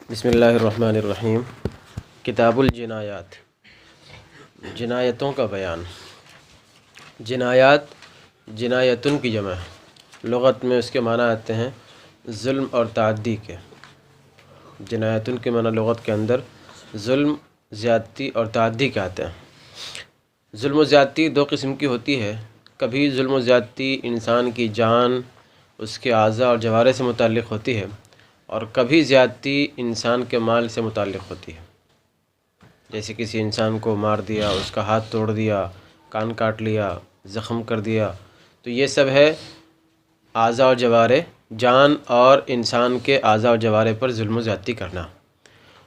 بسم اللہ الرحمن الرحیم۔ کتاب الجنایات، جنایتوں کا بیان۔ جنایات جنایتن کی جمع ہے، لغت میں اس کے معنی آتے ہیں ظلم اور تعدی کے۔ جنایتن کے معنی لغت کے اندر ظلم، زیادتی اور تعدی کے آتے ہیں۔ ظلم و زیادتی دو قسم کی ہوتی ہے، کبھی ظلم و زیادتی انسان کی جان، اس کے اعضاء اور جوارح سے متعلق ہوتی ہے، اور کبھی زیادتی انسان کے مال سے متعلق ہوتی ہے، جیسے کسی انسان کو مار دیا، اس کا ہاتھ توڑ دیا، کان کاٹ لیا، زخم کر دیا، تو یہ سب ہے اعضاء اور جوارح، جان اور انسان کے اعضاء اور جوارح پر ظلم و زیادتی کرنا۔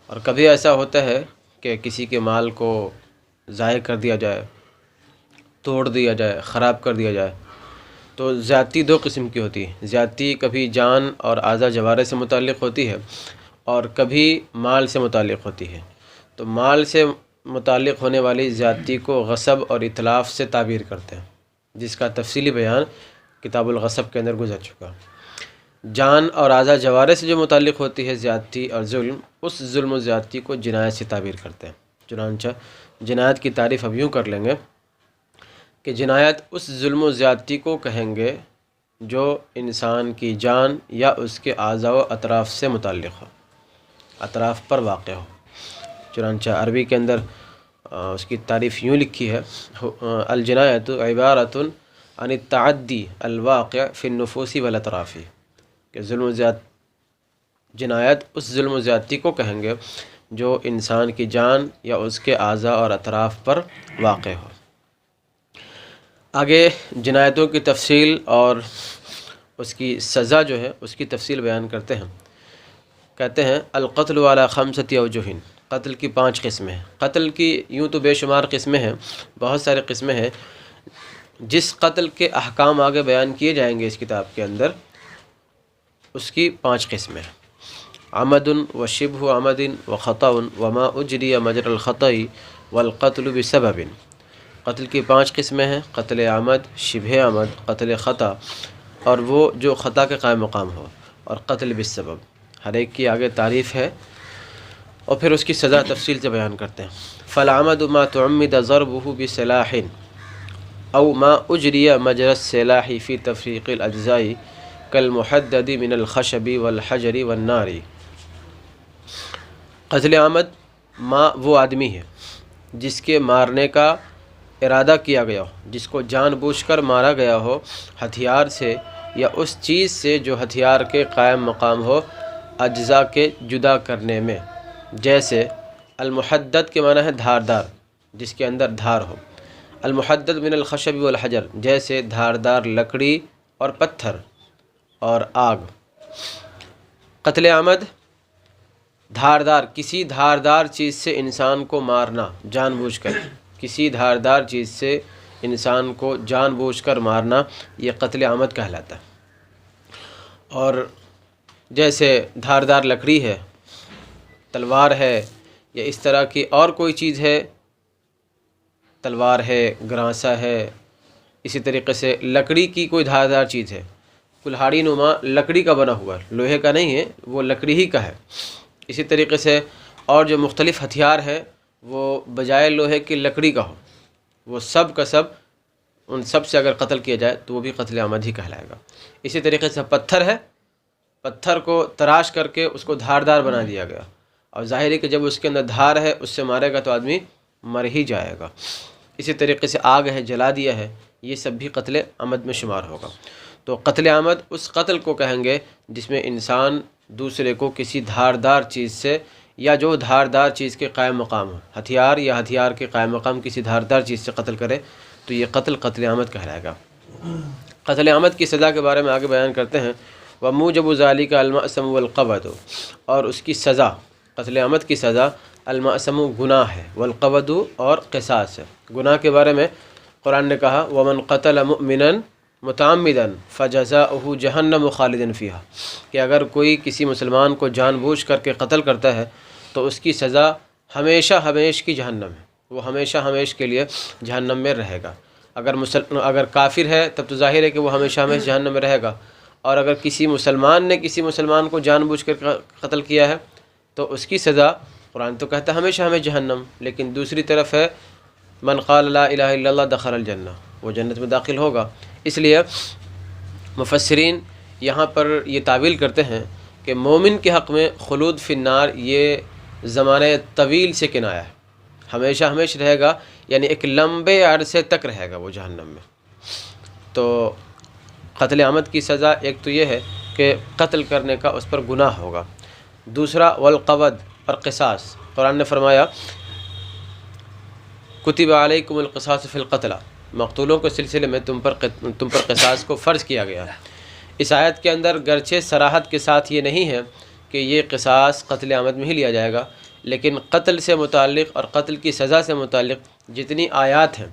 اور کبھی ایسا ہوتا ہے کہ کسی کے مال کو ضائع کر دیا جائے، توڑ دیا جائے، خراب کر دیا جائے۔ تو زیادتی دو قسم کی ہوتی ہے، زیادتی کبھی جان اور اعضاء جوارح سے متعلق ہوتی ہے اور کبھی مال سے متعلق ہوتی ہے۔ تو مال سے متعلق ہونے والی زیادتی کو غصب اور اتلاف سے تعبیر کرتے ہیں، جس کا تفصیلی بیان کتاب الغصب کے اندر گزر چکا۔ جان اور اعضاء جوارح سے جو متعلق ہوتی ہے زیادتی اور ظلم، اس ظلم و زیادتی کو جنایت سے تعبیر کرتے ہیں۔ چنانچہ جنایت کی تعریف اب یوں کر لیں گے کہ جنایت اس ظلم و زیادتی کو کہیں گے جو انسان کی جان یا اس کے اعضاء و اطراف سے متعلق ہو، اطراف پر واقع ہو۔ چنانچہ عربی کے اندر اس کی تعریف یوں لکھی ہے، الجنایت عبارۃ عن التعدی الواقع فی النفوس والاطراف، کہ جنایت اس ظلم و زیادتی کو کہیں گے جو انسان کی جان یا اس کے اعضاء اور اطراف پر واقع ہو۔ آگے جنایتوں کی تفصیل اور اس کی سزا جو ہے اس کی تفصیل بیان کرتے ہیں۔ کہتے ہیں القتل علی خمسۃ اوجہ، قتل کی 5 قسمیں ہیں۔ قتل کی یوں تو بے شمار قسمیں ہیں، بہت سارے قسمیں ہیں۔ جس قتل کے احکام آگے بیان کیے جائیں گے اس کتاب کے اندر، اس کی 5 قسمیں ہیں۔ عمد و شبہ عمد و خطأ وما اجری مجرى الخطأ والقتل بسبب۔ قتل کی 5 قسمیں ہیں، قتل عمد، شبہ عمد، قتل خطا، اور وہ جو خطا کے قائم مقام ہو، اور قتل بالسبب۔ ہر ایک کی آگے تعریف ہے اور پھر اس کی سزا تفصیل سے بیان کرتے ہیں۔ فالعمد ما تعمد ضربه بسلاح او ما اجری مجرى السلاح في تفریق الاجزاء كالمحدد من الخشب والحجر والنار۔ قتل عمد ما وہ آدمی ہے جس کے مارنے کا ارادہ کیا گیا ہو، جس کو جان بوجھ کر مارا گیا ہو ہتھیار سے یا اس چیز سے جو ہتھیار کے قائم مقام ہو اجزاء کے جدا کرنے میں۔ جیسے المحدد کے معنی ہے دھاردار، جس کے اندر دھار ہو۔ المحدد من الخشب والحجر، جیسے دھاردار لکڑی اور پتھر اور آگ۔ قتل عمد دھاردار، کسی دھاردار چیز سے انسان کو مارنا جان بوجھ کر، کسی دھاردار چیز سے انسان کو جان بوجھ کر مارنا، یہ قتل عمد کہلاتا ہے۔ اور جیسے دھاردار لکڑی ہے، تلوار ہے، یا اس طرح کی اور کوئی چیز ہے، تلوار ہے، گرانسا ہے، اسی طریقے سے لکڑی کی کوئی دھاردار چیز ہے، کلہاڑی نما لکڑی کا بنا ہوا ہے، لوہے کا نہیں ہے، وہ لکڑی ہی کا ہے۔ اسی طریقے سے اور جو مختلف ہتھیار ہے وہ بجائے لوہے کی لکڑی کا ہو، وہ سب کا سب، ان سب سے اگر قتل کیا جائے تو وہ بھی قتل عمد ہی کہلائے گا۔ اسی طریقے سے پتھر ہے، پتھر کو تراش کر کے اس کو دھاردار بنا دیا گیا، اور ظاہر ہے کہ جب اس کے اندر دھار ہے اس سے مارے گا تو آدمی مر ہی جائے گا۔ اسی طریقے سے آگ ہے، جلا دیا ہے، یہ سب بھی قتل عمد میں شمار ہوگا۔ تو قتل عمد اس قتل کو کہیں گے جس میں انسان دوسرے کو کسی دھاردار چیز سے، یا جو دھاردار چیز کے قائم مقام ہو، ہتھیار یا ہتھیار کے قائم مقام کسی دھاردار چیز سے قتل کرے، تو یہ قتل عمد کہلائے گا۔ قتل عمد کی سزا کے بارے میں آگے بیان کرتے ہیں۔ وَمُوجِبُ ذَلِكَ الْمَأْثَمُ وَالْقَوَدُ، اور اس کی سزا، قتل عمد کی سزا المأثم گناہ ہے، والقود اور قصاص ہے۔ گناہ کے بارے میں قرآن نے کہا وَمَنْ قَتَلَ مُؤْمِنًا مُتَعَمِّدًا فَجَزَاؤُهُ جَهَنَّمُ خَالِدًا فِيهَا، کہ اگر کوئی کسی مسلمان کو جان بوجھ کر کے قتل کرتا ہے تو اس کی سزا ہمیشہ ہمیش کی جہنم ہے، وہ ہمیشہ ہمیش کے لیے جہنم میں رہے گا۔ اگر کافر ہے تب تو ظاہر ہے کہ وہ ہمیشہ ہمیش جہنم میں رہے گا، اور اگر کسی مسلمان نے کسی مسلمان کو جان بوجھ کر قتل کیا ہے تو اس کی سزا قرآن تو کہتا ہے ہمیشہ ہمیں جہنم، لیکن دوسری طرف ہے من قال لا الہ الا اللہ دخل الجنہ، وہ جنت میں داخل ہوگا۔ اس لیے مفسرین یہاں پر یہ تعویل کرتے ہیں کہ مومن کے حق میں خلود فی النار یہ زمانے طویل سے کنایا ہے، ہمیشہ ہمیشہ رہے گا، یعنی ایک لمبے عرصے تک رہے گا وہ جہنم میں۔ تو قتل عمد کی سزا ایک تو یہ ہے کہ قتل کرنے کا اس پر گناہ ہوگا، دوسرا والقود اور قصاص، قرآن نے فرمایا کتب علیکم القصاص فی القتلہ، مقتولوں کے سلسلے میں تم پر قصاص کو فرض کیا گیا ہے۔ اس آیت کے اندر گرچہ صراحت کے ساتھ یہ نہیں ہے کہ یہ قصاص قتل عمد میں ہی لیا جائے گا، لیکن قتل سے متعلق اور قتل کی سزا سے متعلق جتنی آیات ہیں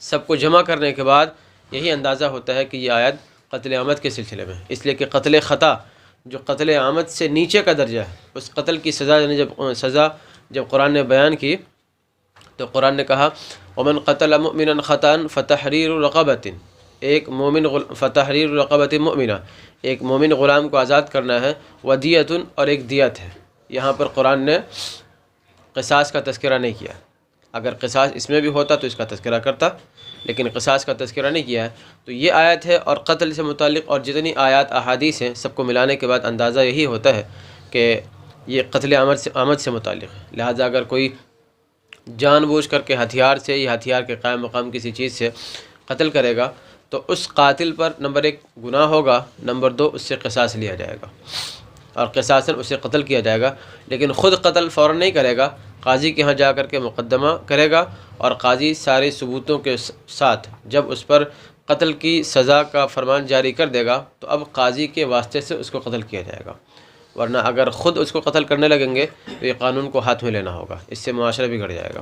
سب کو جمع کرنے کے بعد یہی اندازہ ہوتا ہے کہ یہ آیت قتل عمد کے سلسلے میں، اس لیے کہ قتل خطا جو قتل عمد سے نیچے کا درجہ ہے، اس قتل کی سزا جب قرآن نے بیان کی تو قرآن نے کہا ومن قتل مؤمنا خطأ فتحریر رقبۃ، ایک مومن فتحریر رقبۃ مؤمنہ، ایک مومن غلام کو آزاد کرنا ہے، ودیۃ اور ایک دیت ہے۔ یہاں پر قرآن نے قصاص کا تذکرہ نہیں کیا، اگر قصاص اس میں بھی ہوتا تو اس کا تذکرہ کرتا، لیکن قصاص کا تذکرہ نہیں کیا ہے۔ تو یہ آیت ہے اور قتل سے متعلق اور جتنی آیات احادیث ہیں سب کو ملانے کے بعد اندازہ یہی ہوتا ہے کہ یہ قتل عمد سے متعلق ہے۔ لہٰذا اگر کوئی جان بوجھ کر کے ہتھیار سے یا ہتھیار کے قائم مقام کسی چیز سے قتل کرے گا تو اس قاتل پر نمبر 1 گناہ ہوگا، نمبر 2 اس سے قصاص لیا جائے گا اور قصاصاً اسے قتل کیا جائے گا، لیکن خود قتل فوراً نہیں کرے گا، قاضی کے ہاں جا کر کے مقدمہ کرے گا اور قاضی سارے ثبوتوں کے ساتھ جب اس پر قتل کی سزا کا فرمان جاری کر دے گا تو اب قاضی کے واسطے سے اس کو قتل کیا جائے گا، ورنہ اگر خود اس کو قتل کرنے لگیں گے تو یہ قانون کو ہاتھ میں لینا ہوگا، اس سے معاشرہ بگڑ جائے گا۔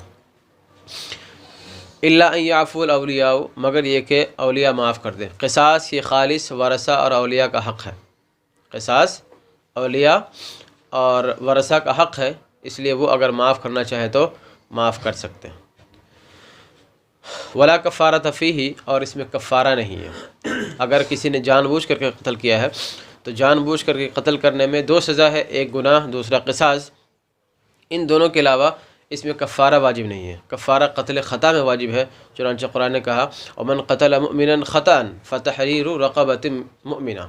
الا ان یعفو الاولیاء، مگر یہ کہ اولیاء معاف کر دیں۔ قصاص یہ خالص ورثہ اور اولیاء کا حق ہے، قصاص اولیاء اور ورثہ کا حق ہے، اس لیے وہ اگر معاف کرنا چاہے تو معاف کر سکتے ہیں۔ ولا کفارۃ فیہ، اور اس میں کفارہ نہیں ہے۔ اگر کسی نے جان بوجھ کر کے قتل کیا ہے تو جان بوجھ کر کے قتل کرنے میں 2 سزا ہے، ایک گناہ دوسرا قصاص، ان دونوں کے علاوہ اس میں کفارہ واجب نہیں ہے۔ کفارہ قتل خطا میں واجب ہے، چنانچہ قرآن نے کہا ومن قتل مؤمنا خطأ فتحریر رقبۃ مؤمنہ،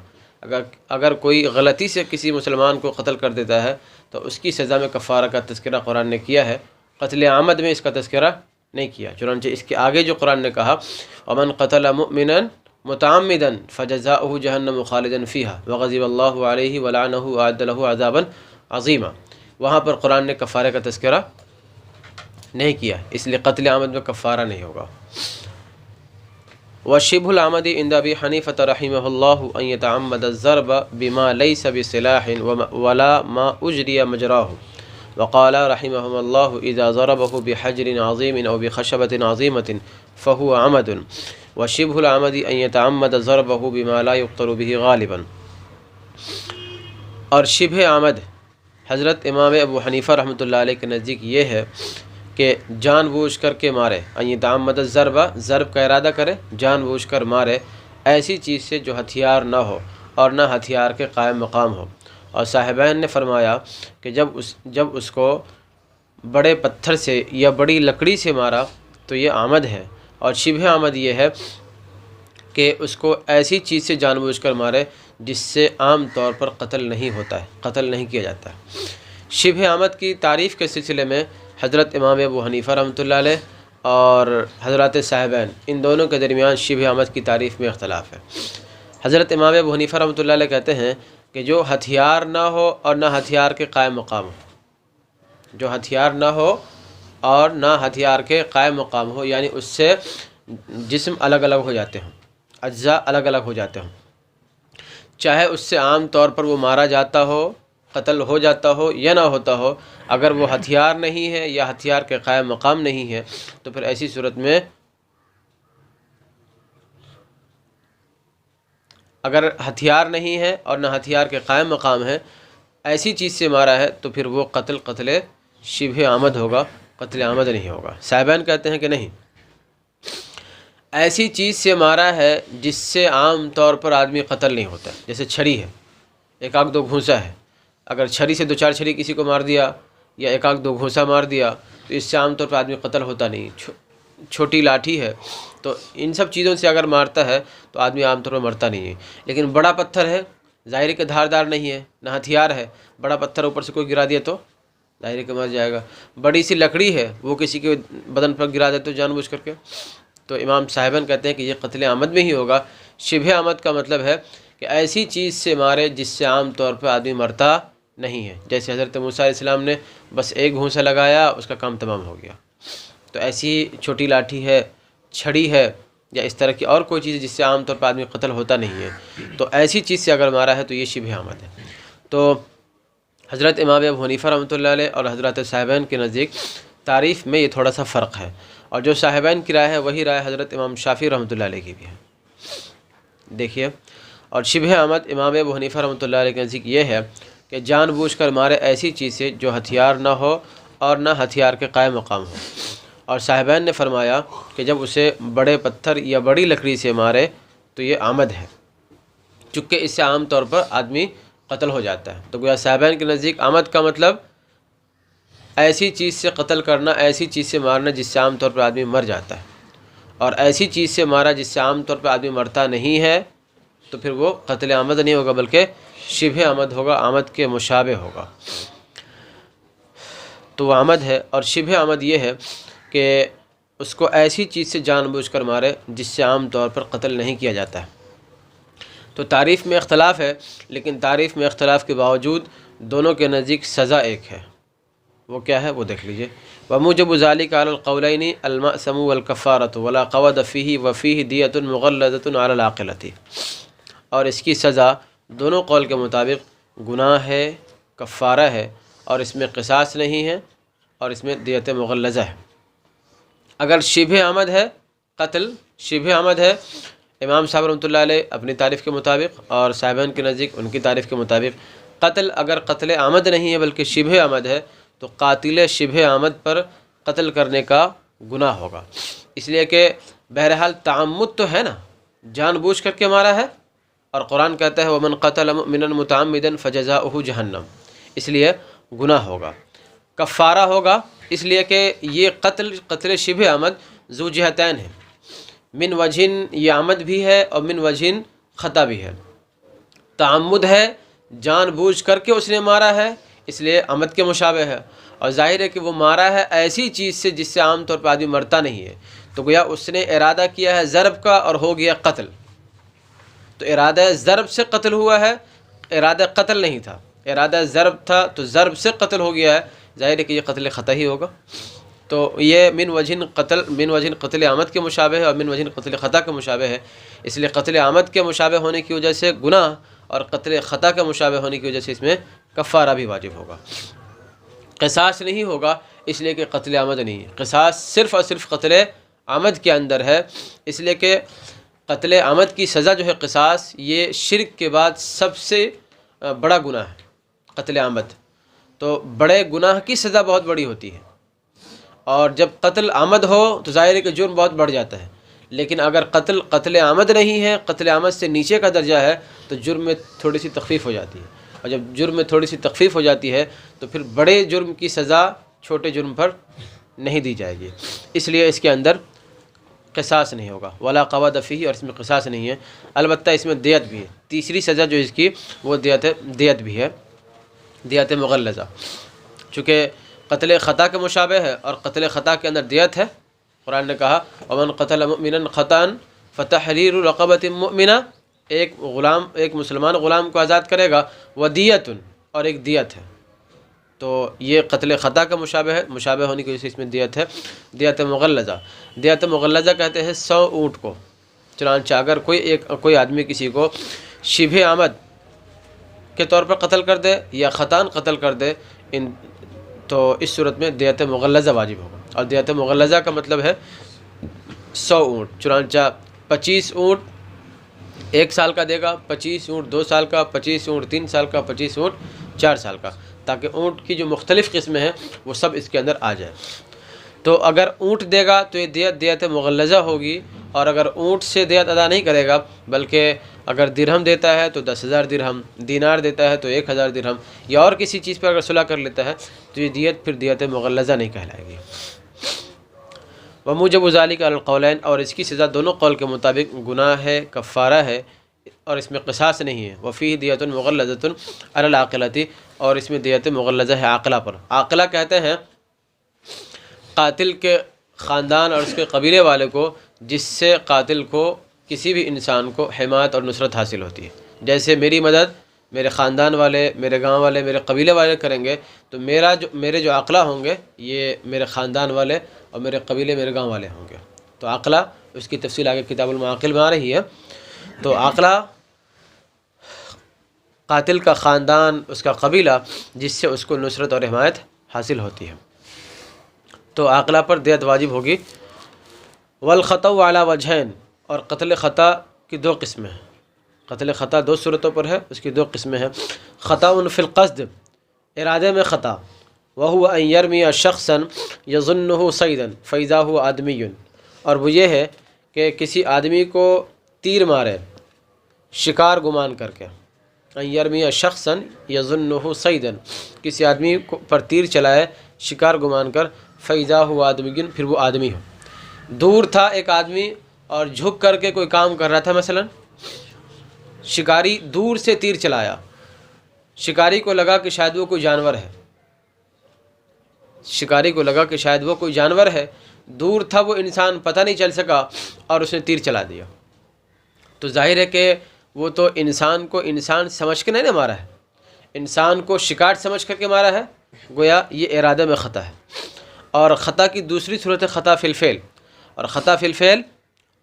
اگر کوئی غلطی سے کسی مسلمان کو قتل کر دیتا ہے تو اس کی سزا میں کفارہ کا تذکرہ قرآن نے کیا ہے، قتل عمد میں اس کا تذکرہ نہیں کیا۔ چنانچہ اس کے آگے جو قرآن نے کہا ومن قتل مؤمنا متعمدا فجزاؤہ جہنم خالدا فیہا وغضب اللہ علیہ ولعنہ واعد له عذابا عظیما، وہاں پر قرآن نے کفارے کا تذکرہ نہیں کیا، اس لیے قتل عمد میں کفارہ نہیں ہوگا۔ وشبہ العمد عند ابی حنیفہ رحمہ اللہ ان یتعمد الضرب بما لیس بسلاح ولا ما اجری مجراہ، وقال رحمهم اللہ اذا ضربه بحجر عظیم او بخشبة عظیمة فهو عمد، وشبہ العمد ان یتعمد ضربه بما لا يقتل به غالبا۔ اور شبہ عمد حضرت امام ابو حنیفہ رحمۃ اللہ علیہ کے نزدیک یہ ہے کہ جان بوجھ کر کے مارے، ان یتعمد الضرب، ضرب کا ارادہ کرے، جان بوجھ کر مارے ایسی چیز سے جو ہتھیار نہ ہو اور نہ ہتھیار کے قائم مقام ہو۔ اور صاحبین نے فرمایا کہ جب اس کو بڑے پتھر سے یا بڑی لکڑی سے مارا تو یہ عمد ہے، اور شبہ عمد یہ ہے کہ اس کو ایسی چیز سے جان بوجھ کر مارے جس سے عام طور پر قتل نہیں ہوتا ہے، قتل نہیں کیا جاتا ہے۔ شبہ عمد کی تعریف کے سلسلے میں حضرت امام ابو حنیفہ رحمۃ اللہ علیہ اور حضرات صاحبین ان دونوں کے درمیان شبہ عمد کی تعریف میں اختلاف ہے۔ حضرت امام ابو حنیفہ رحمۃ اللہ علیہ کہتے ہیں کہ جو ہتھیار نہ ہو اور نہ ہتھیار کے قائم مقام ہو، جو ہتھیار نہ ہو اور نہ ہتھیار کے قائم مقام ہو، یعنی اس سے جسم الگ الگ ہو جاتے ہوں، اجزاء الگ الگ ہو جاتے ہوں، چاہے اس سے عام طور پر وہ مارا جاتا ہو، قتل ہو جاتا ہو یا نہ ہوتا ہو، اگر وہ ہتھیار نہیں ہے یا ہتھیار کے قائم مقام نہیں ہے تو پھر ایسی صورت میں اگر ہتھیار نہیں ہے اور نہ ہتھیار کے قائم مقام ہے، ایسی چیز سے مارا ہے تو پھر وہ قتل شبہ عمد ہوگا، قتل عمد نہیں ہوگا۔ صاحبان کہتے ہیں کہ نہیں، ایسی چیز سے مارا ہے جس سے عام طور پر آدمی قتل نہیں ہوتا، جیسے چھڑی ہے، ایک آدھ دو گھونسا ہے، اگر چھری سے 2-4 چھری کسی کو مار دیا یا ایک آدھ 2 گھونسا مار دیا تو اس سے عام طور پر آدمی قتل ہوتا نہیں. چھوٹی لاٹھی ہے تو ان سب چیزوں سے اگر مارتا ہے تو آدمی عام طور پر مرتا نہیں ہے. لیکن بڑا پتھر ہے، ظاہر کہ دھاردار نہیں ہے، نہ ہتھیار ہے، بڑا پتھر اوپر سے کوئی گرا دیا تو ظاہر کہ مر جائے گا. بڑی سی لکڑی ہے، وہ کسی کے بدن پر گرا دے تو جان بوجھ کر کے، تو امام صاحبان کہتے ہیں کہ یہ قتل عمد میں ہی ہوگا. شبہ عمد کا مطلب ہے کہ ایسی چیز سے مارے جس سے عام طور پر آدمی مرتا نہیں ہے. جیسے حضرت موسیٰ علیہ السلام نے بس ایک گھونسا لگایا، اس کا کام تمام ہو گیا. تو ایسی چھوٹی لاٹھی ہے، چھڑی ہے، یا اس طرح کی اور کوئی چیز جس سے عام طور پر آدمی قتل ہوتا نہیں ہے، تو ایسی چیز سے اگر مارا ہے تو یہ شبہ عمد ہے. تو حضرت امام ابو حنیفہ رحمۃ اللہ علیہ اور حضرت صاحبین کے نزدیک تعریف میں یہ تھوڑا سا فرق ہے، اور جو صاحبین کی رائے ہے وہی رائے حضرت امام شافعی رحمۃ اللہ علیہ کی بھی ہے. دیکھیے، اور شبہ عمد امام ابو حنیفہ رحمۃ اللہ علیہ کے نزدیک یہ ہے کہ جان بوجھ کر مارے ایسی چیز سے جو ہتھیار نہ ہو اور نہ ہتھیار کے قائم مقام ہو. اور صاحبین نے فرمایا کہ جب اسے بڑے پتھر یا بڑی لکڑی سے مارے تو یہ عمد ہے، چونکہ اس سے عام طور پر آدمی قتل ہو جاتا ہے. تو گویا صاحبین کے نزدیک عمد کا مطلب ایسی چیز سے قتل کرنا، ایسی چیز سے مارنا جس سے عام طور پر آدمی مر جاتا ہے، اور ایسی چیز سے مارا جس سے عام طور پر آدمی مرتا نہیں ہے تو پھر وہ قتل عمد نہیں ہوگا بلکہ شبہ عمد ہوگا، عمد کے مشابہ ہوگا. تو وہ عمد ہے. اور شبہ عمد یہ ہے کہ اس کو ایسی چیز سے جان بوجھ کر مارے جس سے عام طور پر قتل نہیں کیا جاتا ہے. تو تعریف میں اختلاف ہے، لیکن تعریف میں اختلاف کے باوجود دونوں کے نزدیک سزا ایک ہے. وہ کیا ہے وہ دیکھ لیجئے. وَمُوجِبُ ذَلِكَ عَلَى الْقَوْلَيْنِ الْمَأْثَمُ وَالْكَفَّارَةُ وَلَا قَوَدَ فِيهِ وَفِيهِ دِيَةٌ مُغَلَّظَةٌ عَلَى الْعَاقِلَةِ. اور اس کی سزا دونوں قول کے مطابق گناہ ہے، کفارہ ہے، اور اس میں قصاص نہیں ہے، اور اس میں دیت مغلظہ ہے. اگر شبہ عمد ہے، قتل شبہ عمد ہے، امام صاحب رحمۃ اللہ علیہ اپنی تعریف کے مطابق اور صاحبان کے نزدیک ان کی تعریف کے مطابق قتل اگر قتل عمد نہیں ہے بلکہ شبہ عمد ہے تو قاتل شبہ عمد پر قتل کرنے کا گناہ ہوگا. اس لیے کہ بہرحال تعمد تو ہے نا، جان بوجھ کر کے مارا ہے، اور قرآن کہتا ہے وَمَنْ قَتَلَ مُؤْمِنًا مُتَعَمِّدًا فَجَزَاؤُهُ جَهَنَّمُ. اس لیے گناہ ہوگا. کفارہ ہوگا، اس لیے کہ یہ قتل شبہ عمد ذو جہتین ہے، من وجہن یہ عمد بھی ہے اور من وجہن خطا بھی ہے. تعمد ہے، جان بوجھ کر کے اس نے مارا ہے، اس لیے عمد کے مشابہ ہے، اور ظاہر ہے کہ وہ مارا ہے ایسی چیز سے جس سے عام طور پر آدمی مرتا نہیں ہے. تو گویا اس نے ارادہ کیا ہے ضرب کا اور ہو گیا قتل. تو ارادہ ضرب سے قتل ہوا ہے، ارادہ قتل نہیں تھا. ارادہ ضرب تھا تو ضرب سے قتل ہو گیا ہے، ظاہر ہے کہ یہ قتل خطا ہی ہوگا. تو یہ من وجہن قتل عمد کے مشابہ ہے اور من وجہن قتل خطا کے مشابہ ہے. اس لیے قتل عمد کے مشابہ ہونے کی وجہ سے گناہ، اور قتل خطا کے مشابہ ہونے کی وجہ سے اس میں کفارہ بھی واجب ہوگا. قصاص نہیں ہوگا اس لیے کہ قتل عمد نہیں ہے. قصاص صرف اور صرف قتل عمد کے اندر ہے، اس لیے کہ قتل عمد کی سزا جو ہے قصاص، یہ شرک کے بعد سب سے بڑا گناہ ہے قتل عمد. تو بڑے گناہ کی سزا بہت بڑی ہوتی ہے، اور جب قتل عمد ہو تو ظاہر ہے کہ جرم بہت بڑھ جاتا ہے. لیکن اگر قتل عمد نہیں ہے، قتل عمد سے نیچے کا درجہ ہے، تو جرم میں تھوڑی سی تخفیف ہو جاتی ہے. اور جب جرم میں تھوڑی سی تخفیف ہو جاتی ہے تو پھر بڑے جرم کی سزا چھوٹے جرم پر نہیں دی جائے گی. اس لیے اس کے اندر قصاص نہیں ہوگا. ولا قواد فیہ، اور اس میں قصاص نہیں ہے. البتہ اس میں دیت بھی ہے. تیسری سزا جو اس کی وہ دیت بھی ہے، دیت مغلظہ. چونکہ قتل خطا کے مشابہ ہے اور قتل خطا کے اندر دیت ہے. قرآن نے کہا ومن قتل مؤمنا خطأ فتحریر رقبۃ مؤمنہ، ایک مسلمان غلام کو آزاد کرے گا، ودیت، اور ایک دیت ہے. تو یہ قتل خطا کا مشابہ ہے، مشابہ ہونے کی وجہ سے اس میں دیت ہے. دیت مغلظہ، دیت مغلظہ کہتے ہیں 100 اونٹ کو. چنانچہ اگر کوئی آدمی کسی کو شبہ عمد کے طور پر قتل کر دے یا خطاً قتل کر دے تو اس صورت میں دیت مغلظہ واجب ہوگا. اور دیت مغلظہ کا مطلب ہے 100 اونٹ. چنانچہ 25 اونٹ 1 سال کا دے گا، 25 اونٹ 2 سال کا، 25 اونٹ 3 سال کا، 25 اونٹ 4 سال کا، تاکہ اونٹ کی جو مختلف قسمیں ہیں وہ سب اس کے اندر آ جائے. تو اگر اونٹ دے گا تو یہ دیت مغلظہ ہوگی، اور اگر اونٹ سے دیت ادا نہیں کرے گا بلکہ اگر درہم دیتا ہے تو 10,000 درہم، دینار دیتا ہے تو 1,000 درہم، یا اور کسی چیز پر اگر صلح کر لیتا ہے تو یہ دیت پھر دیت مغلظہ نہیں کہلائے گی۔ وموجب ذالک علی القولین، اور اس کی سزا دونوں قول کے مطابق گناہ ہے، کفارہ ہے، اور اس میں قصاص نہیں ہے۔ وفیہ دیت مغلظۃ علی العاقلۃ، اور اس میں دیت مغلظہ ہے عاقلہ پر۔ عاقلہ کہتے ہیں قاتل کے خاندان اور اس کے قبیلے والے کو جس سے قاتل کو کسی بھی انسان کو حمایت اور نصرت حاصل ہوتی ہے۔ جیسے میری مدد میرے خاندان والے، میرے گاؤں والے، میرے قبیلے والے کریں گے تو میرے جو عاقلہ ہوں گے یہ میرے خاندان والے اور میرے قبیلے، میرے گاؤں والے ہوں گے۔ تو عاقلہ، اس کی تفصیل آگے کتاب المعاقل میں آ رہی ہے۔ تو عاقلہ قاتل کا خاندان، اس کا قبیلہ جس سے اس کو نصرت اور حمایت حاصل ہوتی ہے، تو عاقلہ پر دیت واجب ہوگی۔ والخطأ علی وجہین، اور قتل خطا کی دو قسمیں ہیں۔ قتل خطا دو صورتوں پر ہے، اس کی دو قسمیں ہیں۔ خطأ فی القصد، ارادے میں خطا، وہو ان یرمی شخصا یظنہ صیدا فاذا هو آدمی، اور وہ یہ ہے کہ کسی آدمی کو تیر مارے شکار گمان کر کے۔ ان یرمی شخصا یظنہ صیدا، کسی آدمی پر تیر چلائے شکار گمان کر، فاذا هو آدمی، پھر وہ آدمی ہو۔ دور تھا ایک آدمی اور جھک کر کے کوئی کام کر رہا تھا، مثلا شکاری دور سے تیر چلایا، شکاری کو لگا کہ شاید وہ کوئی جانور ہے، شکاری کو لگا کہ شاید وہ کوئی جانور ہے، دور تھا وہ انسان، پتہ نہیں چل سکا اور اس نے تیر چلا دیا۔ تو ظاہر ہے کہ وہ تو انسان کو انسان سمجھ کے نہیں نہ مارا ہے، انسان کو شکار سمجھ کر کے مارا ہے، گویا یہ ارادے میں خطا ہے۔ اور خطا کی دوسری صورت ہے خطا فی الفعل، اور خطا فی الفعل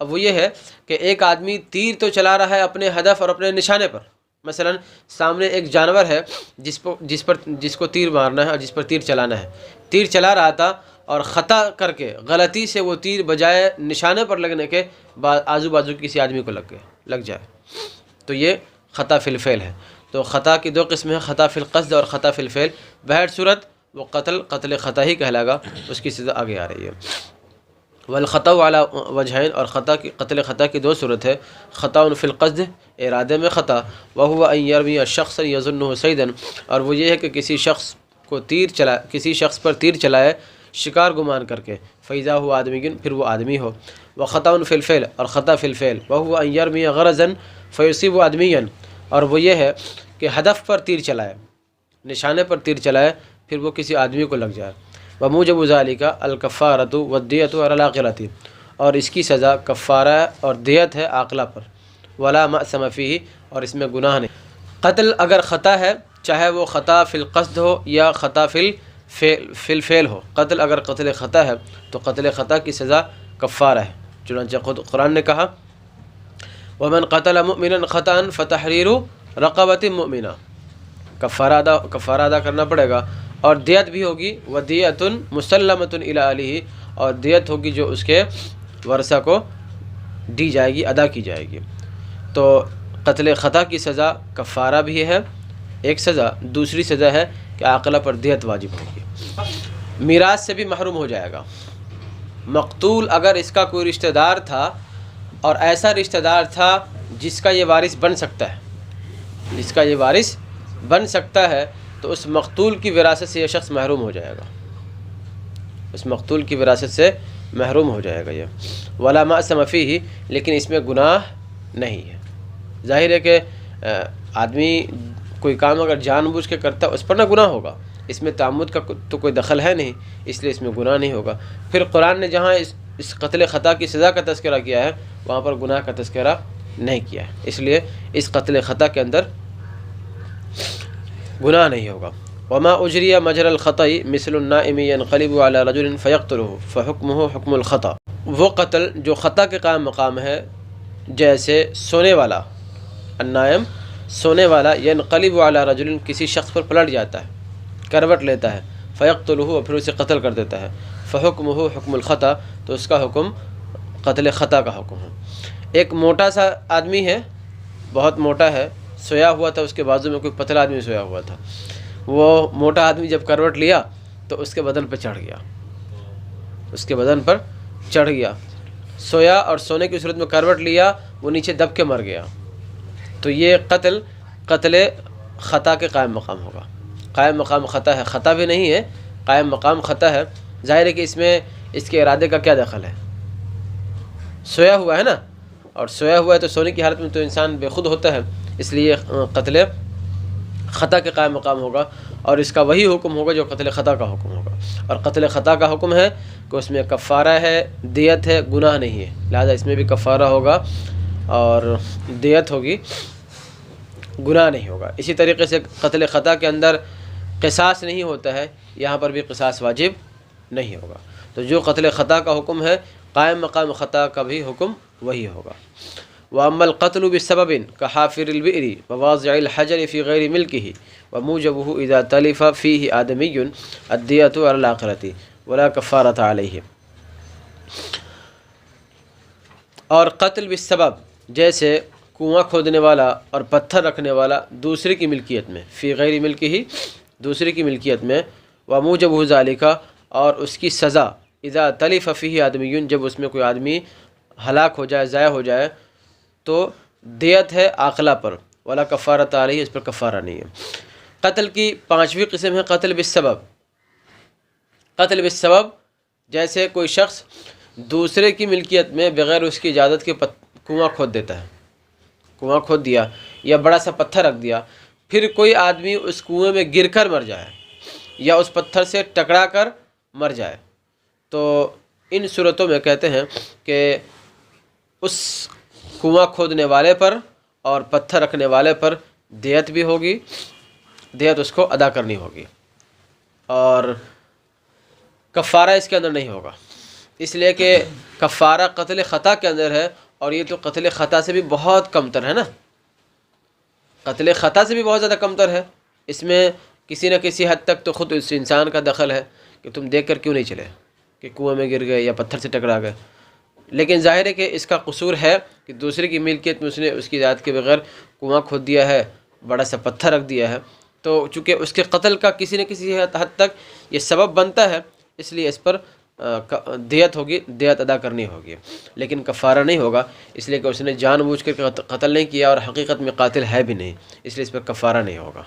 اب وہ یہ ہے کہ ایک آدمی تیر تو چلا رہا ہے اپنے ہدف اور اپنے نشانے پر، مثلا سامنے ایک جانور ہے جس کو تیر مارنا ہے اور جس پر تیر چلانا ہے، تیر چلا رہا تھا اور خطا کر کے غلطی سے وہ تیر بجائے نشانے پر لگنے کے بعد آزو بازو کسی آدمی کو لگ جائے، تو یہ خطا فی الفعل ہے۔ تو خطا کی دو قسمیں ہیں، خطا فی القصد اور خطا فی الفعل۔ بہر صورت وہ قتل خطا ہی کہلائے گا، اس کی سزا آگے آ رہی ہے۔ والخطأ علی وجہین، اور قتل خطا کی دو صورت ہے۔ خطأ فی القصد، ارادے میں خطا، وہو ان یرمی شخصا یظنہ صیدا، اور وہ یہ ہے کہ کسی شخص پر تیر چلائے شکار گمان کر کے، فاذا هو آدمی، پھر وہ آدمی ہو۔ وخطأ فی الفعل، اور خطا فی الفعل، وہو ان یرمی غرضا فیصیب آدمیا، اور وہ یہ ہے کہ ہدف پر تیر چلائے، نشانے پر تیر چلائے، پھر وہ کسی آدمی کو لگ جائے۔ وموجب ذالک الکفارۃ والدیۃ علی العاقلۃ، اور اس کی سزا کفارہ اور دیت ہے عاقلہ پر۔ ولا مأثم فیہ، اور اس میں گناہ نہیں۔ قتل اگر خطا ہے، چاہے وہ خطا فی القصد ہو یا خطا فی الفعل ہو، قتل اگر قتل خطا ہے تو قتل خطا کی سزا کفارہ ہے، چنانچہ خود قرآن نے کہا ومن قتل مؤمنا خطأ فتحریر رقبۃ مؤمنہ، کفارہ ادا کرنا پڑے گا، اور دیت بھی ہوگی، ودیۃ مسلمۃ الی اہلہ، اور دیت ہوگی جو اس کے ورثہ کو دی جائے گی، ادا کی جائے گی۔ تو قتل خطا کی سزا کفارہ بھی ہے ایک سزا، دوسری سزا ہے کہ عاقلہ پر دیت واجب ہوگی۔ میراث سے بھی محروم ہو جائے گا۔ مقتول اگر اس کا کوئی رشتہ دار تھا اور ایسا رشتہ دار تھا جس کا یہ وارث بن سکتا ہے، تو اس مقتول کی وراثت سے یہ شخص محروم ہو جائے گا، اس مقتول کی وراثت سے محروم ہو جائے گا یہ۔ ولا مأثم فیہ، لیکن اس میں گناہ نہیں ہے۔ ظاہر ہے کہ آدمی کوئی کام اگر جان بوجھ کے کرتا ہے اس پر نہ گناہ ہوگا، اس میں تعمد کا تو کوئی دخل ہے نہیں، اس لیے اس میں گناہ نہیں ہوگا۔ پھر قرآن نے جہاں اس قتل خطا کی سزا کا تذکرہ کیا ہے وہاں پر گناہ کا تذکرہ نہیں کیا ہے، اس لیے اس قتل خطا کے اندر گناہ نہیں ہوگا۔ وما اجری مجرى الخطأ مثل النائم ينقلب على رجل فيقتله فحكمه حكم الخطأ، وہ قتل جو خطا کے قائم مقام ہے، جیسے سونے والا، النائم سونے والا، ينقلب على رجل کسی شخص پر پلٹ جاتا ہے، کروٹ لیتا ہے، فيقتله اور پھر اسے قتل کر دیتا ہے، فحكمه حكم الخطأ، تو اس کا حکم قتل خطا کا حکم ہے۔ ایک موٹا سا آدمی ہے، بہت موٹا ہے، سویا ہوا تھا، اس کے بازو میں کوئی پتلا آدمی سویا ہوا تھا، وہ موٹا آدمی جب کروٹ لیا تو اس کے بدن پر چڑھ گیا، سویا اور سونے کی صورت میں کروٹ لیا، وہ نیچے دب کے مر گیا، تو یہ قتل خطا کے قائم مقام ہوگا۔ قائم مقام خطا ہے، خطا بھی نہیں ہے، قائم مقام خطا ہے۔ ظاہر ہے کہ اس میں اس کے ارادے کا کیا دخل ہے؟ سویا ہوا ہے نا، اور سویا ہوا ہے تو سونے کی حالت میں تو انسان بے خود ہوتا ہے، اس لیے قتل خطا کے قائم مقام ہوگا، اور اس کا وہی حکم ہوگا جو قتل خطا کا حکم ہوگا۔ اور قتل خطا کا حکم ہے کہ اس میں کفارہ ہے، دیت ہے، گناہ نہیں ہے، لہذا اس میں بھی کفارہ ہوگا اور دیت ہوگی، گناہ نہیں ہوگا۔ اسی طریقے سے قتل خطا کے اندر قصاص نہیں ہوتا ہے، یہاں پر بھی قصاص واجب نہیں ہوگا۔ تو جو قتل خطا کا حکم ہے، قائم مقام خطا کا بھی حکم وہی ہوگا۔ وَأَمَّا الْقَتْلُ بِسَبَبٍ كَحَافِرِ الْبِئْرِ وَوَاضِعِ الْحَجَرِ فِي غَيْرِ مِلْكِهِ وَمُوجَبُهُ إِذَا تَلِفَ فِيهِ آدَمِيٌّ الدِّيَةُ عَلَى الْآخِرَةِ وَلَا كَفَّارَةَ عَلَيْهِ۔ اور قتل بالسبب، جیسے کنواں کھودنے والا اور پتھر رکھنے والا دوسرے کی ملکیت میں، فی غیر ملکہ، دوسرے کی ملکیت میں، وَمُوجَبُهُ ذَلِكَ، اور اس کی سزا، اذا تلف فیہ آدمی، جب اس میں کوئی آدمی ہلاک ہو جائے، ضائع ہو جائے، تو دیت ہے عاقلہ پر، ولا کفارۃ علیہ، اس پر کفارہ نہیں ہے۔ قتل کی پانچویں قسم ہے قتل بالسبب۔ قتل بالسبب، جیسے کوئی شخص دوسرے کی ملکیت میں بغیر اس کی اجازت کے کنواں کھود دیتا ہے، کنواں کھود دیا یا بڑا سا پتھر رکھ دیا، پھر کوئی آدمی اس کنویں میں گر کر مر جائے یا اس پتھر سے ٹکرا کر مر جائے، تو ان صورتوں میں کہتے ہیں کہ اس کنواں کھودنے والے پر اور پتھر رکھنے والے پر دیت بھی ہوگی، دیت اس کو ادا کرنی ہوگی، اور کفارہ اس کے اندر نہیں ہوگا، اس لیے کہ کفارہ قتل خطا کے اندر ہے، اور یہ تو قتل خطا سے بھی بہت کمتر ہے نا، قتل خطا سے بھی بہت زیادہ کمتر ہے۔ اس میں کسی نہ کسی حد تک تو خود اس انسان کا دخل ہے کہ تم دیکھ کر کیوں نہیں چلے کہ کنویں میں گر گئے یا پتھر سے ٹکرا گئے، لیکن ظاہر ہے کہ اس کا قصور ہے کہ دوسرے کی ملکیت میں اس نے اس کی اجازت کے بغیر کنواں کھود دیا ہے، بڑا سا پتھر رکھ دیا ہے، تو چونکہ اس کے قتل کا کسی نہ کسی حد تک یہ سبب بنتا ہے، اس لیے اس پر دیت ہوگی، دیت ادا کرنی ہوگی، لیکن کفارہ نہیں ہوگا، اس لیے کہ اس نے جان بوجھ کر قتل نہیں کیا اور حقیقت میں قاتل ہے بھی نہیں، اس لیے اس پر کفارہ نہیں ہوگا۔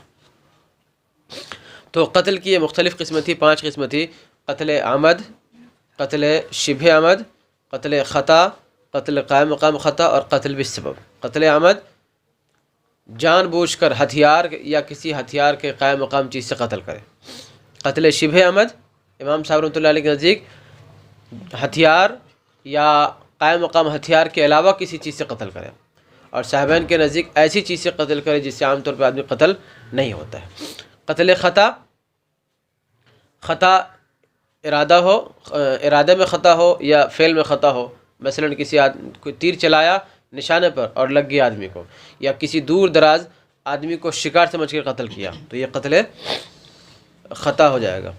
تو قتل کی یہ مختلف قسمیں تھی، 5 قسمیں تھی: قتل عمد، قتل شبہ عمد، قتل خطا، قتل قائم مقام خطا، اور قتل بالسبب۔ قتل عمد، جان بوجھ کر ہتھیار یا کسی ہتھیار کے قائم مقام چیز سے قتل کرے۔ قتل شبہ عمد، امام صاحب رحمۃ اللہ علیہ کے نزدیک ہتھیار یا قائم مقام ہتھیار کے علاوہ کسی چیز سے قتل کرے، اور صاحبین کے نزدیک ایسی چیز سے قتل کرے جس سے عام طور پہ آدمی قتل نہیں ہوتا ہے۔ قتل خطا، خطا ارادے میں خطا ہو یا فعل میں خطا ہو، مثلا کوئی تیر چلایا نشانے پر اور لگ گیا آدمی کو، یا کسی دور دراز آدمی کو شکار سمجھ کے قتل کیا، تو یہ قتل خطا ہو جائے گا۔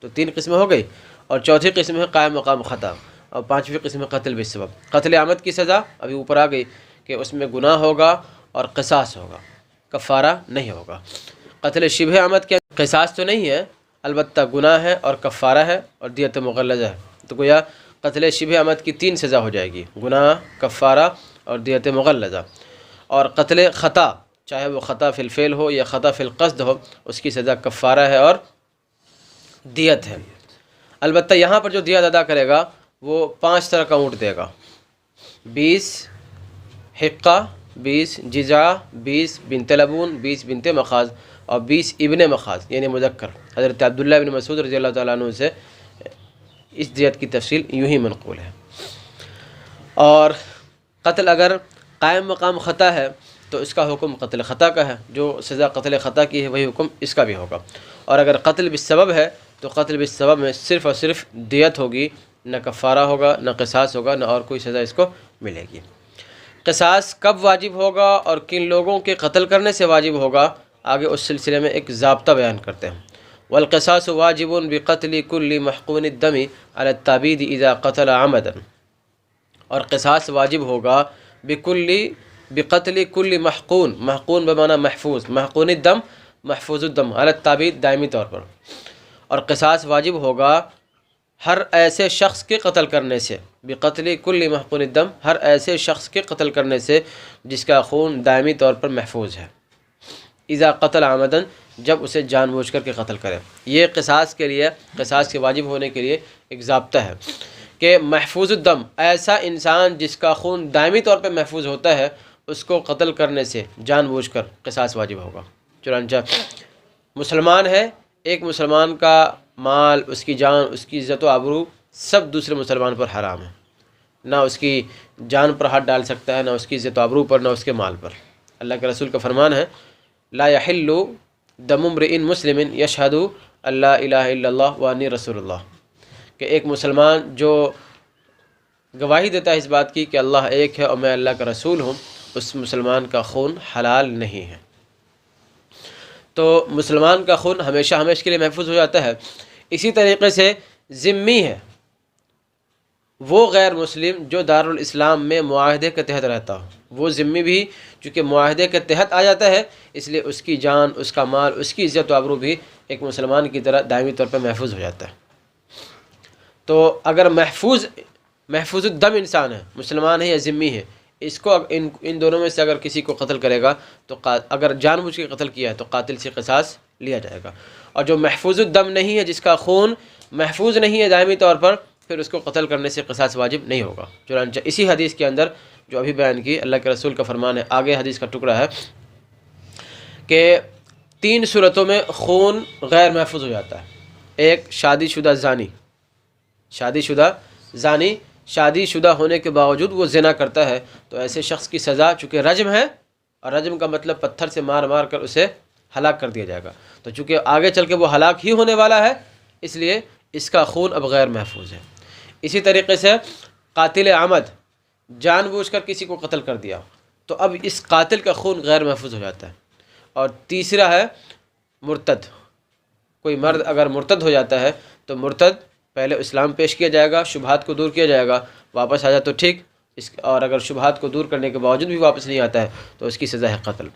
تو 3 قسمیں ہو گئی، اور چوتھی قسم ہے قائم مقام خطا، اور 5ویں قسم ہے قتل بالسبب۔ قتل عمد کی سزا ابھی اوپر آ گئی کہ اس میں گناہ ہوگا اور قصاص ہوگا، کفارہ نہیں ہوگا۔ قتل شبہ عمد کے قصاص تو نہیں ہے، البتہ گناہ ہے اور کفارہ ہے اور دیت مغلظہ ہے، تو گویا قتل شبہ عمد کی 3 سزا ہو جائے گی: گناہ، کفارہ اور دیت مغلظہ۔ اور قتل خطا، چاہے وہ خطا فی الفعل ہو یا خطا فی القصد ہو، اس کی سزا کفارہ ہے اور دیت ہے۔ البتہ یہاں پر جو دیت ادا کرے گا وہ 5 طرح کا اونٹ دے گا: 20 حقہ، 20 جزع، 20 بنت لبون، 20 بنت مخاض، اور 20 ابن مخاض یعنی مذکر۔ حضرت عبداللہ بن مسعود رضی اللہ تعالیٰ عنہ سے اس دیت کی تفصیل یوں ہی منقول ہے۔ اور قتل اگر قائم مقام خطا ہے تو اس کا حکم قتل خطا کا ہے، جو سزا قتل خطا کی ہے وہی حکم اس کا بھی ہوگا۔ اور اگر قتل بالسبب ہے تو قتل بالسبب میں صرف اور صرف دیت ہوگی، نہ کفارہ ہوگا، نہ قصاص ہوگا، نہ اور کوئی سزا اس کو ملے گی۔ قصاص کب واجب ہوگا اور کن لوگوں کے قتل کرنے سے واجب ہوگا، آگے اس سلسلے میں ایک ضابطہ بیان کرتے ہیں۔ والقصاص واجب بقتل كل محقون الدم على التعبید اذا قتل عمدا، اور قصاص واجب ہوگا بقتل كل محقون، محقون بمعنی محفوظ، محقون الدم محفوظ الدم، على التعبید دائمی طور پر، اور قصاص واجب ہوگا ہر ایسے شخص کے قتل کرنے سے، بقتل کل محقون الدم، ہر ایسے شخص کے قتل کرنے سے جس کا خون دائمی طور پر محفوظ ہے، اذا قتل عمدن، جب اسے جان بوجھ کر کے قتل کرے۔ یہ قصاص کے لیے، قصاص کے واجب ہونے کے لیے ایک ضابطہ ہے کہ محفوظ الدم، ایسا انسان جس کا خون دائمی طور پہ محفوظ ہوتا ہے، اس کو قتل کرنے سے جان بوجھ کر قصاص واجب ہوگا۔ چنانچہ مسلمان ہے، ایک مسلمان کا مال، اس کی جان، اس کی عزت و آبرو سب دوسرے مسلمان پر حرام ہے، نہ اس کی جان پر ہاتھ ڈال سکتا ہے، نہ اس کی عزت و آبرو پر، نہ اس کے مال پر۔ اللہ کے رسول کا فرمان ہے، لا یحل دم امرئ مسلم یشہد ان لا الہ الا اللہ وانی رسول اللہ، کہ ایک مسلمان جو گواہی دیتا ہے اس بات کی کہ اللہ ایک ہے اور میں اللہ کا رسول ہوں، اس مسلمان کا خون حلال نہیں ہے۔ تو مسلمان کا خون ہمیشہ ہمیشہ کے لیے محفوظ ہو جاتا ہے۔ اسی طریقے سے ذمی ہے وہ غیر مسلم جو دارالاسلام میں معاہدے کے تحت رہتا ہو، وہ ذمی بھی چونکہ معاہدے کے تحت آ جاتا ہے، اس لیے اس کی جان، اس کا مال، اس کی عزت و آبرو بھی ایک مسلمان کی طرح دائمی طور پر محفوظ ہو جاتا ہے۔ تو اگر محفوظ الدم انسان ہے، مسلمان ہے یا ذمی ہے، اس کو ان دونوں میں سے اگر کسی کو قتل کرے گا تو اگر جان بوجھ کے قتل کیا ہے تو قاتل سے قصاص لیا جائے گا، اور جو محفوظ الدم نہیں ہے، جس کا خون محفوظ نہیں ہے دائمی طور پر، پھر اس کو قتل کرنے سے قصاص واجب نہیں ہوگا۔ چنانچہ اسی حدیث کے اندر جو ابھی بیان کی، اللہ کے رسول کا فرمان ہے، آگے حدیث کا ٹکڑا ہے کہ 3 صورتوں میں خون غیر محفوظ ہو جاتا ہے۔ ایک، شادی شدہ زانی، شادی شدہ ہونے کے باوجود وہ زنا کرتا ہے تو ایسے شخص کی سزا چونکہ رجم ہے، اور رجم کا مطلب پتھر سے مار مار کر اسے ہلاک کر دیا جائے گا، تو چونکہ آگے چل کے وہ ہلاک ہی ہونے والا ہے، اس لیے اس کا خون اب غیر محفوظ ہے۔ اسی طریقے سے قاتل عمد، جان بوجھ کر کسی کو قتل کر دیا، تو اب اس قاتل کا خون غیر محفوظ ہو جاتا ہے۔ اور تیسرا ہے مرتد، کوئی مرد اگر مرتد ہو جاتا ہے تو مرتد پہلے اسلام پیش کیا جائے گا، شبہات کو دور کیا جائے گا، واپس آ جائے تو ٹھیک، اور اگر شبہات کو دور کرنے کے باوجود بھی واپس نہیں آتا ہے تو اس کی سزا ہے قتل۔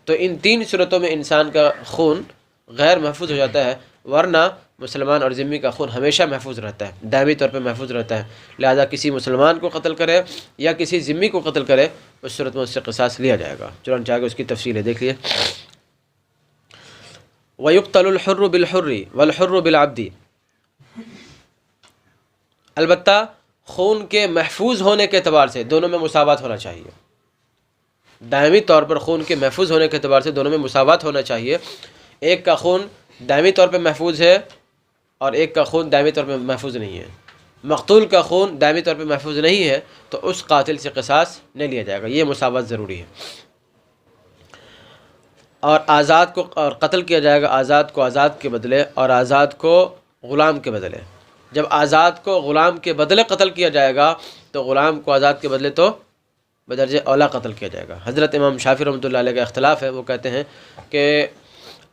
تو ان 3 صورتوں میں انسان کا خون غیر محفوظ ہو جاتا ہے، ورنہ مسلمان اور ذمی کا خون ہمیشہ محفوظ رہتا ہے، دائمی طور پہ محفوظ رہتا ہے۔ لہذا کسی مسلمان کو قتل کرے یا کسی ذمی کو قتل کرے، اس صورت میں اس سے قصاص لیا جائے گا۔ چنانچہ آگے اس کی تفصیل ہے، دیکھ لیے۔ وَيُقْتَلُ الْحُرُّ بِالْحُرِّ وَالْحُرُّ بِالْعَبْدِ، البتہ خون کے محفوظ ہونے کے اعتبار سے دونوں میں مساوات ہونا چاہیے، دائمی طور پر خون کے محفوظ ہونے کے اعتبار سے دونوں میں مساوات ہونا چاہیے۔ ایک کا خون دائمی طور پہ محفوظ ہے اور ایک کا خون دائمی طور پہ محفوظ نہیں ہے۔ مقتول کا خون دائمی طور پہ محفوظ نہیں ہے تو اس قاتل سے قصاص نہیں لیا جائے گا، یہ مساوات ضروری ہے۔ اور آزاد کو اور قتل کیا جائے گا، آزاد کو آزاد کے بدلے اور آزاد کو غلام کے بدلے۔ جب آزاد کو غلام کے بدلے قتل کیا جائے گا تو غلام کو آزاد کے بدلے تو بدرجہ اولا قتل کیا جائے گا۔ حضرت امام شافعی رحمۃ اللہ علیہ کا اختلاف ہے، وہ کہتے ہیں کہ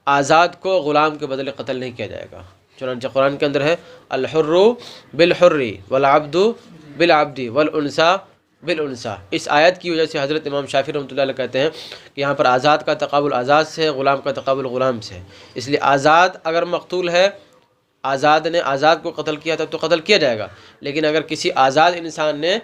آزاد کو غلام کے بدلے قتل نہیں کیا جائے گا، چنانچہ قرآن کے اندر ہے الحر بالحر والعبد بالعبد والانثى بالانثى۔ اس آیت کی وجہ سے حضرت امام شافعی رحمۃ اللہ علیہ کہتے ہیں کہ یہاں پر آزاد کا تقابل آزاد سے ہے، غلام کا تقابل غلام سے ہے، اس لیے آزاد اگر مقتول ہے، آزاد نے آزاد کو قتل کیا تھا تو قتل کیا جائے گا، لیکن اگر کسی آزاد انسان نے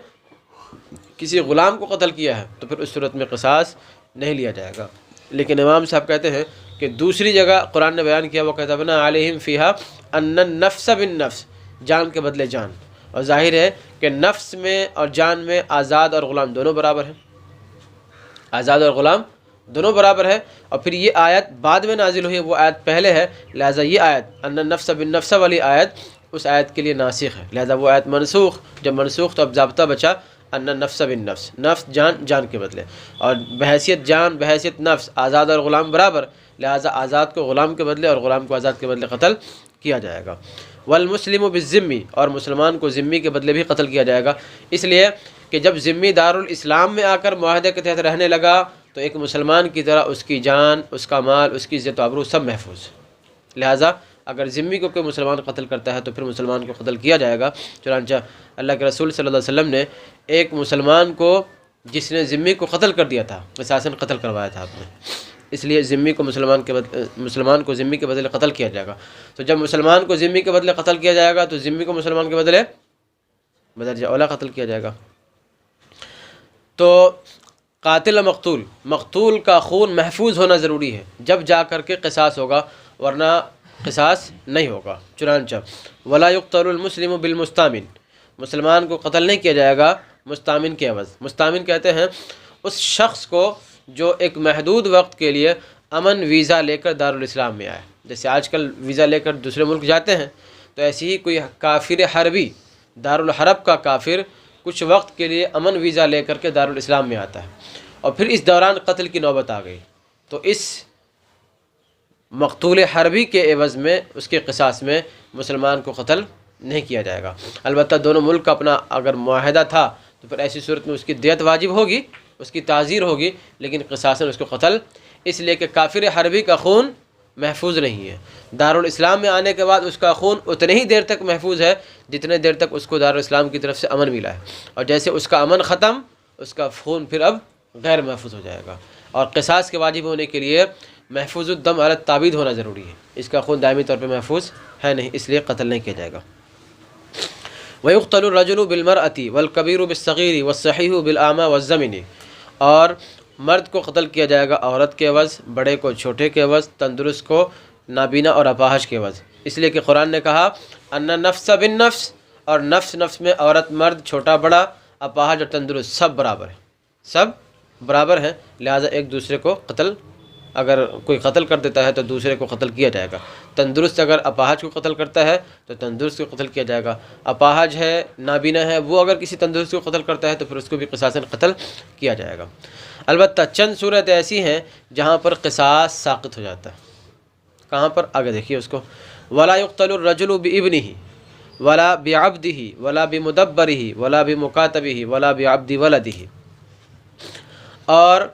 کسی غلام کو قتل کیا ہے تو پھر اس صورت میں قصاص نہیں لیا جائے گا۔ لیکن امام صاحب کہتے ہیں کہ دوسری جگہ قرآن نے بیان کیا، وہ کتبنا علیہم فیہا ان النفس بالنفس، جان کے بدلے جان، اور ظاہر ہے کہ نفس میں اور جان میں آزاد اور غلام دونوں برابر ہیں، آزاد اور غلام دونوں برابر ہے۔ اور پھر یہ آیت بعد میں نازل ہوئی ہے، وہ آیت پہلے ہے، لہٰذا یہ آیت ان النفس بالنفس والی آیت اس آیت کے لیے ناسخ ہے، لہٰذا وہ آیت منسوخ، جب منسوخ تو اب ضابطہ بچا ان النفس بالنفس، نفس جان، جان کے بدلے، اور بحیثیت جان بحیثیت نفس آزاد اور غلام برابر، لہٰذا آزاد کو غلام کے بدلے اور غلام کو آزاد کے بدلے قتل کیا جائے گا۔ والمسلم بالذمی، اور مسلمان کو ذمی کے بدلے بھی قتل کیا جائے گا، اس لیے کہ جب ذمی دارالاسلام میں آ کر معاہدے کے تحت رہنے لگا تو ایک مسلمان کی طرح اس کی جان، اس کا مال، اس کی عزت و آبرو سب محفوظ، لہٰذا اگر ذمی کو کوئی مسلمان قتل کرتا ہے تو پھر مسلمان کو قتل کیا جائے گا۔ چنانچہ اللہ کے رسول صلی اللہ علیہ وسلم نے ایک مسلمان کو جس نے ذمی کو قتل کر دیا تھا، قصاصاً قتل کروایا تھا آپ نے، اس لیے ذمی کو مسلمان کو ذمی کے بدلے قتل کیا جائے گا۔ تو جب مسلمان کو ذمی کے بدلے قتل کیا جائے گا تو ذمی کو مسلمان کے بدلے بدرجہ اولا قتل کیا جائے گا۔ تو قاتل و مقتول کا خون محفوظ ہونا ضروری ہے، جب جا کر کے قصاص ہوگا، ورنہ قصاص نہیں ہوگا۔ چنانچہ ولا یقتل المسلم بالمستامن، مسلمان کو قتل نہیں کیا جائے گا مستامن کے عوض۔ مستامن کہتے ہیں اس شخص کو جو ایک محدود وقت کے لیے امن ویزا لے کر دارالاسلام میں آئے، جیسے آج کل ویزا لے کر دوسرے ملک جاتے ہیں، تو ایسی ہی کوئی کافر حربی، دارالحرب کا کافر کچھ وقت کے لیے امن ویزا لے کر کے دارالاسلام میں آتا ہے، اور پھر اس دوران قتل کی نوبت آ گئی، تو اس مقتول حربی کے عوض میں اس کے قصاص میں مسلمان کو قتل نہیں کیا جائے گا۔ البتہ دونوں ملک کا اپنا اگر معاہدہ تھا تو پھر ایسی صورت میں اس کی دیت واجب ہوگی، اس کی تعزیر ہوگی، لیکن قصاصاً اس کو قتل، اس لیے کہ کافر حربی کا خون محفوظ نہیں ہے۔ دارالاسلام میں آنے کے بعد اس کا خون اتنے ہی دیر تک محفوظ ہے جتنے دیر تک اس کو دارالاسلام کی طرف سے امن ملا ہے، اور جیسے اس کا امن ختم، اس کا خون پھر اب غیر محفوظ ہو جائے گا۔ اور قصاص کے واجب ہونے کے لیے محفوظ الدم علی التعویض ہونا ضروری ہے، اس کا خون دائمی طور پہ محفوظ ہے نہیں، اس لیے قتل نہیں کیا جائے گا۔ وَيُقْتَلُ الرَّجُلُ بِالْمَرْأَةِ وَالْكَبِيرُ بِالصَّغِيرِ وَالصَّحِيحُ بِالْأَعْمَى وَالزَّمِنِ، اور مرد کو قتل کیا جائے گا عورت کے عوض، بڑے کو چھوٹے کے عوض، تندرست کو نابینا اور اپاہج کے عوض، اس لیے کہ قرآن نے کہا ان نفس بالنفس، اور نفس میں عورت مرد چھوٹا بڑا اپاہج اور تندرست سب برابر ہیں، سب برابر ہیں، لہٰذا ایک دوسرے کو قتل، اگر کوئی قتل کر دیتا ہے تو دوسرے کو قتل کیا جائے گا۔ تندرست اگر اپاہج کو قتل کرتا ہے تو تندرست کو قتل کیا جائے گا، اپاہج ہے، نابینا ہے، وہ اگر کسی تندرست کو قتل کرتا ہے تو پھر اس کو بھی قصاصاً قتل کیا جائے گا۔ البتہ چند صورت ایسی ہیں جہاں پر قصاص ساقط ہو جاتا ہے۔ کہاں پر؟ آگے دیکھیے اس کو، ولا يقتل الرجل بابنه ولا بعبده ولا بمدبره ولا بمكاتبه ولا بعبد ولده، اور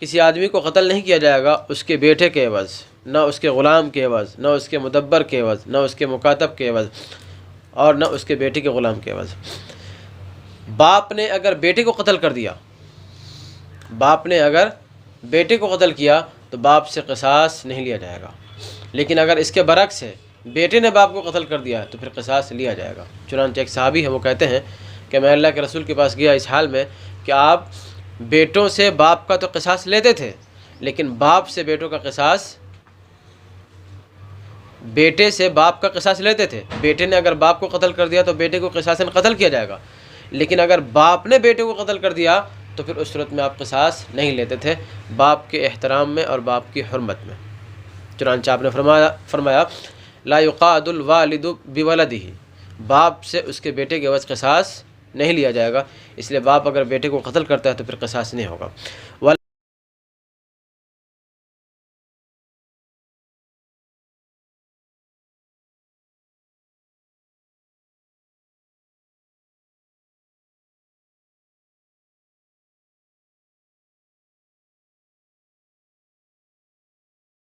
کسی آدمی کو قتل نہیں کیا جائے گا اس کے بیٹے کے عوض، نہ اس کے غلام کے عوض، نہ اس کے مدبر کے عوض، نہ اس کے مکاتب کے عوض، اور نہ اس کے بیٹے کے غلام کے عوض۔ باپ نے اگر بیٹے کو قتل کر دیا، باپ نے اگر بیٹے کو قتل کیا تو باپ سے قصاص نہیں لیا جائے گا، لیکن اگر اس کے برعکس ہے، بیٹے نے باپ کو قتل کر دیا تو پھر قصاص لیا جائے گا۔ چنانچہ ایک صحابی ہے، وہ کہتے ہیں کہ میں اللہ کے رسول کے پاس گیا اس حال میں کہ آپ بیٹوں سے باپ کا تو قصاص لیتے تھے، لیکن باپ سے بیٹوں کا قصاص، بیٹے سے باپ کا قصاص لیتے تھے، بیٹے نے اگر باپ کو قتل کر دیا تو بیٹے کو قصاصاً قتل کیا جائے گا، لیکن اگر باپ نے بیٹے کو قتل کر دیا تو پھر اس صورت میں آپ قصاص نہیں لیتے تھے، باپ کے احترام میں اور باپ کی حرمت میں۔ چنانچہ آپ نے فرمایا لا یقاد الوالد بولدہ، باپ سے اس کے بیٹے کے عوض قصاص نہیں لیا جائے گا، اس لیے باپ اگر بیٹے کو قتل کرتا ہے تو پھر قصاص نہیں ہوگا۔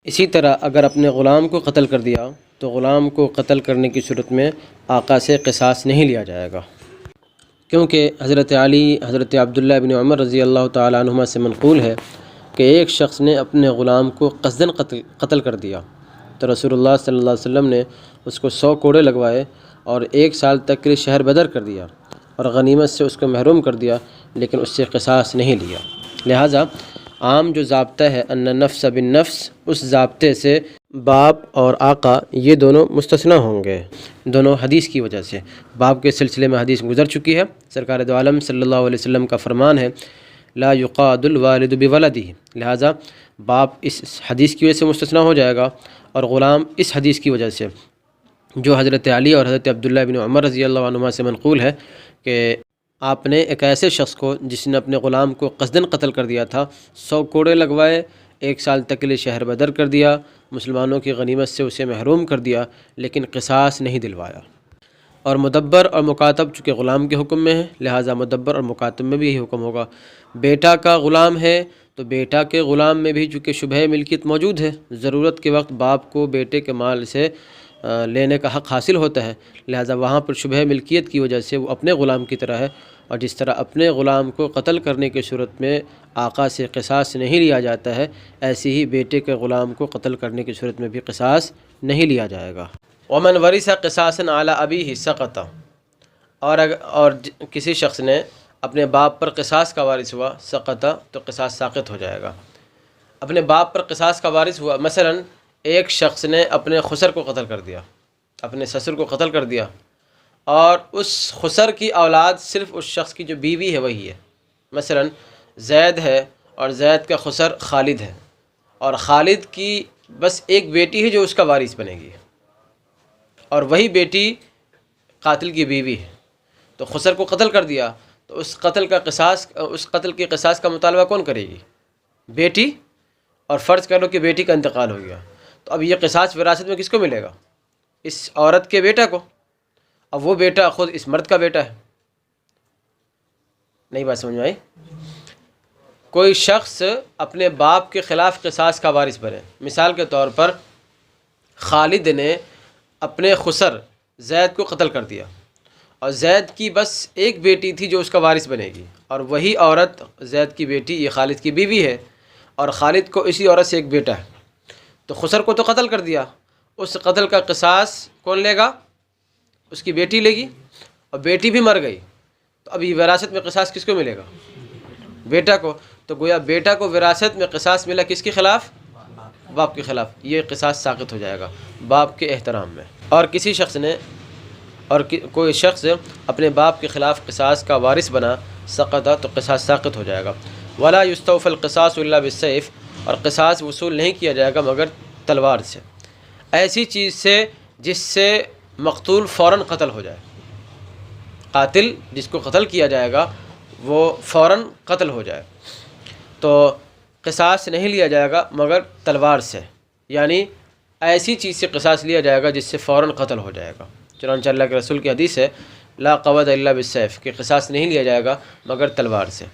اسی طرح اگر اپنے غلام کو قتل کر دیا تو غلام کو قتل کرنے کی صورت میں آقا سے قصاص نہیں لیا جائے گا، کیونکہ حضرت علی، حضرت عبداللہ بن عمر رضی اللہ تعالیٰ عنہما سے منقول ہے کہ ایک شخص نے اپنے غلام کو قصداً قتل کر دیا تو رسول اللہ صلی اللہ علیہ وسلم نے اس کو 100 کوڑے لگوائے اور 1 سال تک کے لیے شہر بدر کر دیا اور غنیمت سے اس کو محروم کر دیا، لیکن اس سے قصاص نہیں لیا۔ لہٰذا عام جو ضابطہ ہے ان نفس بالنفس، اس ضابطے سے باپ اور آقا یہ دونوں مستثنیٰ ہوں گے، دونوں حدیث کی وجہ سے۔ باپ کے سلسلے میں حدیث گزر چکی ہے، سرکار دو عالم صلی اللہ علیہ وسلم کا فرمان ہے لا یقاد الوالد بولدہ، لہٰذا باپ اس حدیث کی وجہ سے مستثنیٰ ہو جائے گا، اور غلام اس حدیث کی وجہ سے جو حضرت علی اور حضرت عبداللہ بن عمر رضی اللہ عنہما سے منقول ہے کہ آپ نے ایک ایسے شخص کو جس نے اپنے غلام کو قصداً قتل کر دیا تھا 100 کوڑے لگوائے، 1 سال تک کے لیے شہر بدر کر دیا، مسلمانوں کی غنیمت سے اسے محروم کر دیا، لیکن قصاص نہیں دلوایا۔ اور مدبر اور مکاتب چونکہ غلام کے حکم میں ہے، لہٰذا مدبر اور مکاتب میں بھی یہی حکم ہوگا۔ بیٹا کا غلام ہے تو بیٹا کے غلام میں بھی چونکہ شبہ ملکیت موجود ہے، ضرورت کے وقت باپ کو بیٹے کے مال سے لینے کا حق حاصل ہوتا ہے، لہٰذا وہاں پر شبہ ملکیت کی وجہ سے وہ اپنے غلام کی طرح ہے، اور جس طرح اپنے غلام کو قتل کرنے کی صورت میں آقا سے قصاص نہیں لیا جاتا ہے، ایسے ہی بیٹے کے غلام کو قتل کرنے کی صورت میں بھی قصاص نہیں لیا جائے گا۔ ومن ورث قصاصا علی ابیہ سقط، اور کسی شخص نے اپنے باپ پر قصاص کا وارث ہوا، سقط تو قصاص ساقط ہو جائے گا۔ اپنے باپ پر قصاص کا وارث ہوا، مثلا ایک شخص نے اپنے خسر کو قتل کر دیا، اپنے سسر کو قتل کر دیا، اور اس خسر کی اولاد صرف اس شخص کی جو بیوی ہے وہی ہے، مثلا زید ہے اور زید کا خسر خالد ہے، اور خالد کی بس ایک بیٹی ہے جو اس کا وارث بنے گی، اور وہی بیٹی قاتل کی بیوی ہے، تو خسر کو قتل کر دیا، تو اس قتل کے قصاص کا مطالبہ کون کرے گی؟ بیٹی، اور فرض کر لو کہ بیٹی کا انتقال ہو گیا، تو اب یہ قصاص وراثت میں کس کو ملے گا؟ اس عورت کے بیٹا کو، اب وہ بیٹا خود اس مرد کا بیٹا ہے۔ نہیں بات سمجھ میں آئی؟ کوئی شخص اپنے باپ کے خلاف قصاص کا وارث بنے، مثال کے طور پر خالد نے اپنے خسر زید کو قتل کر دیا، اور زید کی بس ایک بیٹی تھی جو اس کا وارث بنے گی، اور وہی عورت زید کی بیٹی یہ خالد کی بیوی ہے، اور خالد کو اسی عورت سے ایک بیٹا ہے، تو خسر کو تو قتل کر دیا، اس قتل کا قصاص کون لے گا؟ اس کی بیٹی لے گی، اور بیٹی بھی مر گئی، تو اب یہ وراثت میں قصاص کس کو ملے گا؟ بیٹا کو، تو گویا بیٹا کو وراثت میں قصاص ملا کس کے خلاف؟ باپ کے خلاف، یہ قصاص ساقط ہو جائے گا باپ کے احترام میں۔ اور کسی شخص نے کوئی شخص اپنے باپ کے خلاف قصاص کا وارث بنا، سقط تو قصاص ساقط ہو جائے گا۔ ولا یستوفى القصاص الا بالسیف، اور قصاص وصول نہیں کیا جائے گا مگر تلوار سے، ایسی چیز سے جس سے مقتول فوراً قتل ہو جائے، قاتل جس کو قتل کیا جائے گا وہ فوراً قتل ہو جائے، تو قصاص نہیں لیا جائے گا مگر تلوار سے، یعنی ایسی چیز سے قصاص لیا جائے گا جس سے فوراً قتل ہو جائے گا۔ چنانچہ اللہ کے رسول کی حدیث ہے لا قود الا بالسیف، کہ قصاص نہیں لیا جائے گا مگر تلوار سے۔